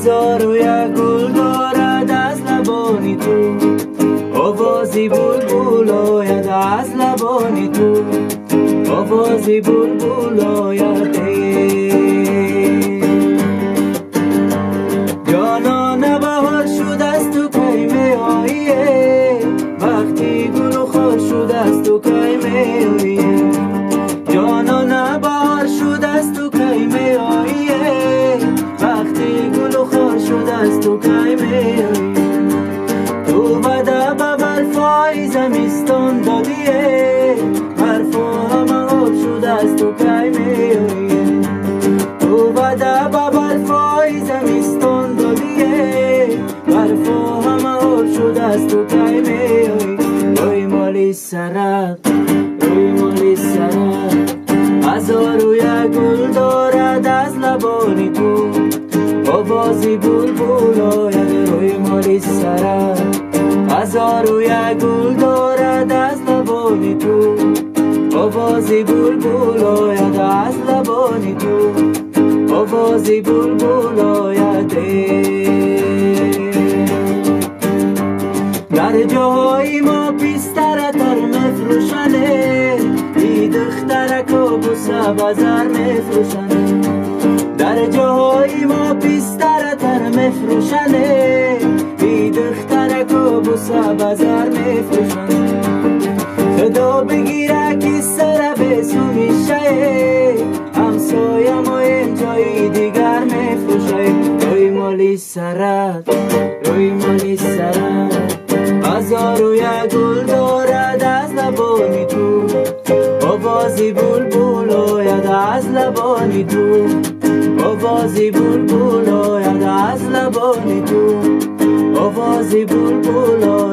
هزار و یک گل دارد از لبانی تو، آوازی بلبل آید از لبانی تو، آوازی بلبل آید. جانان بهار شد از تو کی می آیی، وقتی گل و خار شد از تو کی می آیی. جانان بهار شد از تو کی می آیی، وقتی گل و خار شد از تو کی می آیی. تو وعده به برفای زمستان دادیه، برفا همه آب شد از تو کی می آیی. تو وعده به برفای زمستان دادیه، برفا همه آب شد از تو کی می آیی. روی مالی سرک، روی مالی سرک، هزار و یک گل دارد از لبانی تو، آوازی بلبل آید. روی مالی سرک، هزار و یک گل دارد از لبانی تو، آوازی بلبل آید از لبانی تو، آوازی بلبل آید. در جاهای ما پیستر تر مفروشنه، ای دخترک و بوسه بزر مفروشنه. در جاهای ما پیستر تر مفروشنه، ای دخترک و بوسه بزر مفروشنه. خدا بگیره که سر بسو میشه، همسایه ما این جای دیگر مفروشه. روی مالی سرک، روی مالی سرک، هزار و یک گل دارد از لبانی تو، آوازی بلبل آید از لبانی تو، آوازی بلبل آید از لبانی تو، آوازی بلبل آید.